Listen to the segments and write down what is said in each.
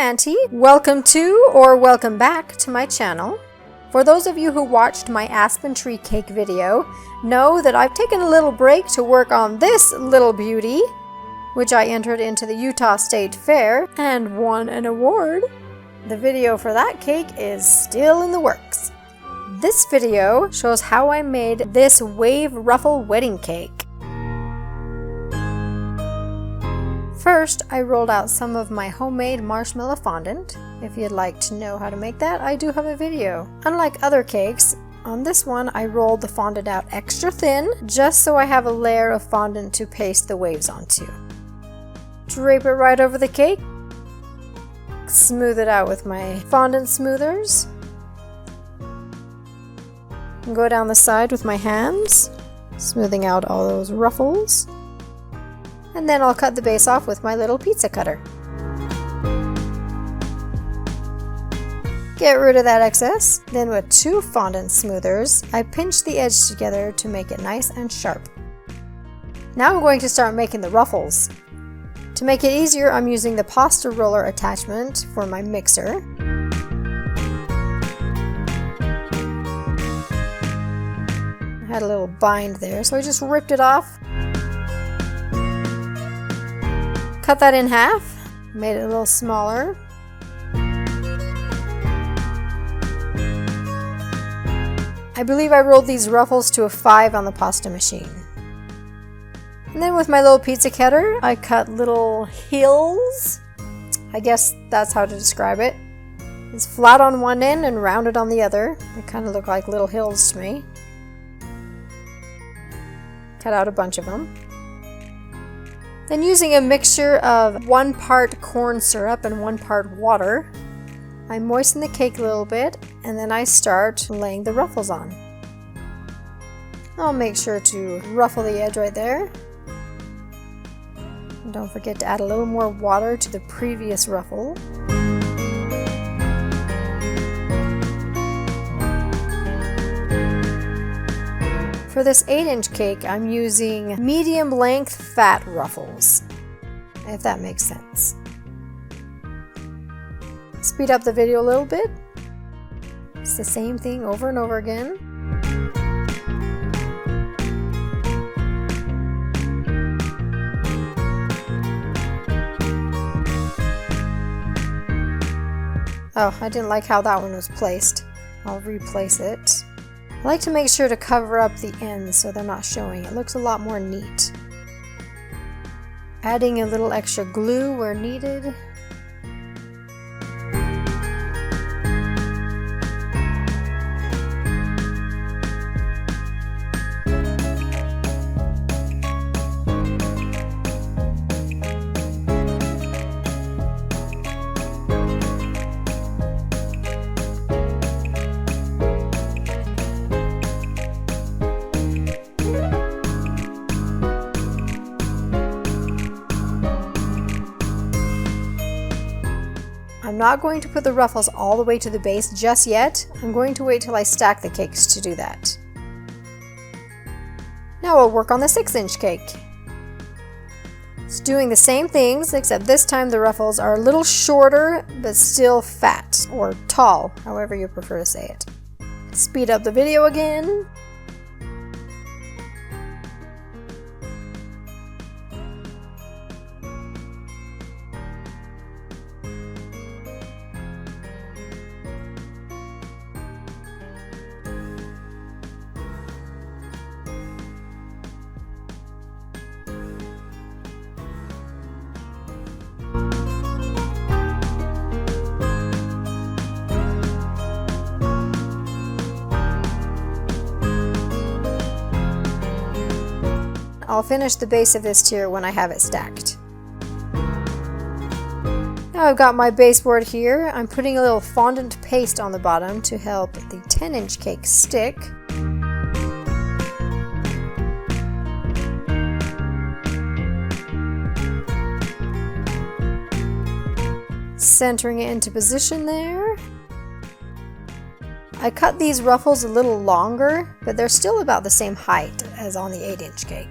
Auntie. Welcome to or welcome back to my channel. For those of you who watched my aspen tree cake video, know that I've taken a little break to work on this little beauty, which I entered into the Utah State Fair and won an award. The video for that cake is still in the works. This video shows how I made this wave ruffle wedding cake. First, I rolled out some of my homemade marshmallow fondant. If you'd like to know how to make that, I do have a video. Unlike other cakes, on this one I rolled the fondant out extra thin, just so I have a layer of fondant to paste the waves onto. Drape it right over the cake. Smooth it out with my fondant smoothers. And go down the side with my hands, smoothing out all those ruffles. And then I'll cut the base off with my little pizza cutter. Get rid of that excess. Then with two fondant smoothers, I pinch the edge together to make it nice and sharp. Now I'm going to start making the ruffles. To make it easier, I'm using the pasta roller attachment for my mixer. I had a little bind there, so I just ripped it off. Cut that in half, made it a little smaller. I believe I rolled these ruffles to a 5 on the pasta machine. And then with my little pizza cutter, I cut little hills. I guess that's how to describe it. It's flat on one end and rounded on the other. They kind of look like little hills to me. Cut out a bunch of them. Then using a mixture of 1 part corn syrup and 1 part water, I moisten the cake a little bit and then I start laying the ruffles on. I'll make sure to ruffle the edge right there. And don't forget to add a little more water to the previous ruffle. For this 8-inch cake, I'm using medium length fat ruffles, if that makes sense. Speed up the video a little bit. It's the same thing over and over again. Oh, I didn't like how that one was placed. I'll replace it. I like to make sure to cover up the ends so they're not showing. It looks a lot more neat. Adding a little extra glue where needed. I'm not going to put the ruffles all the way to the base just yet. I'm going to wait till I stack the cakes to do that. Now we'll work on the 6-inch cake. It's doing the same things, except this time the ruffles are a little shorter but still fat, or tall, however you prefer to say it. Speed up the video again. I'll finish the base of this tier when I have it stacked. Now I've got my baseboard here. I'm putting a little fondant paste on the bottom to help the 10-inch cake stick. Centering it into position there. I cut these ruffles a little longer, but they're still about the same height as on the 8-inch cake.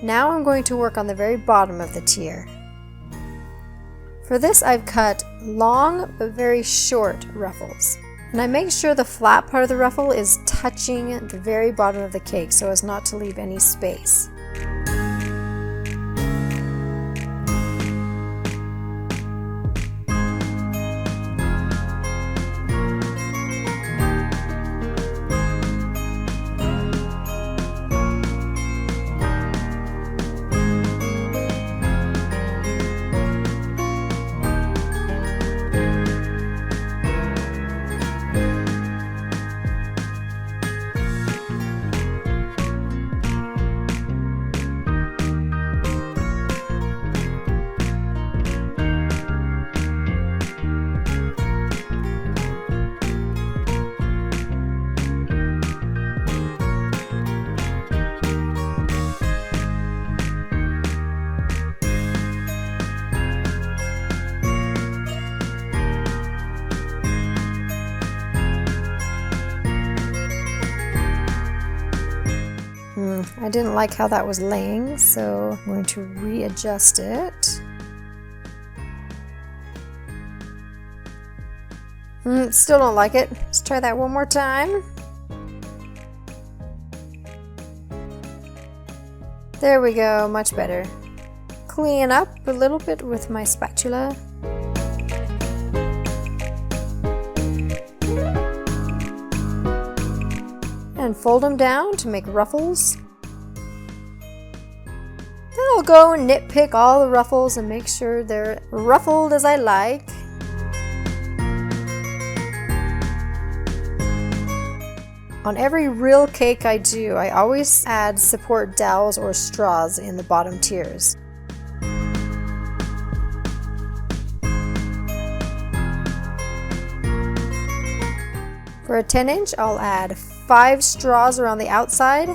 Now I'm going to work on the very bottom of the tier. For this I've cut long but very short ruffles. And I make sure the flat part of the ruffle is touching the very bottom of the cake so as not to leave any space. I didn't like how that was laying, so I'm going to readjust it. Still don't like it. Let's try that one more time. There we go, much better. Clean up a little bit with my spatula. And fold them down to make ruffles. Then I'll go and nitpick all the ruffles and make sure they're ruffled as I like. On every real cake I do, I always add support dowels or straws in the bottom tiers. For a 10-inch, I'll add 5 straws around the outside.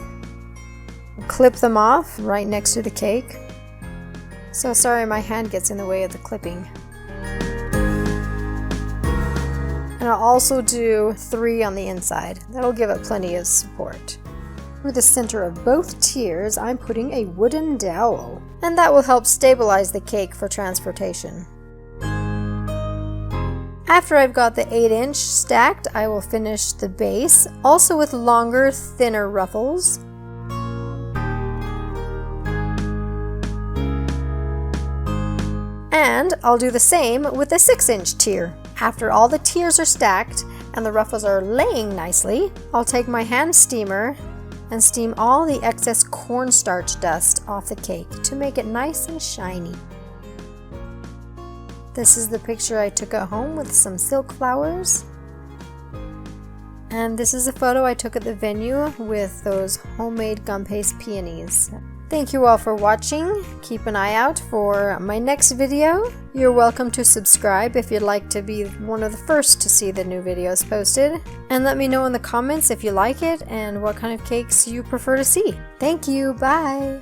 Clip them off right next to the cake. So sorry, my hand gets in the way of the clipping. And I'll also do 3 on the inside. That'll give it plenty of support. For the center of both tiers, I'm putting a wooden dowel, and that will help stabilize the cake for transportation. After I've got the 8-inch stacked, I will finish the base, also with longer, thinner ruffles. And I'll do the same with the 6-inch tier. After all the tiers are stacked and the ruffles are laying nicely, I'll take my hand steamer and steam all the excess cornstarch dust off the cake to make it nice and shiny. This is the picture I took at home with some silk flowers. And this is a photo I took at the venue with those homemade gum paste peonies. Thank you all for watching. Keep an eye out for my next video. You're welcome to subscribe if you'd like to be one of the first to see the new videos posted. And let me know in the comments if you like it and what kind of cakes you prefer to see. Thank you. Bye.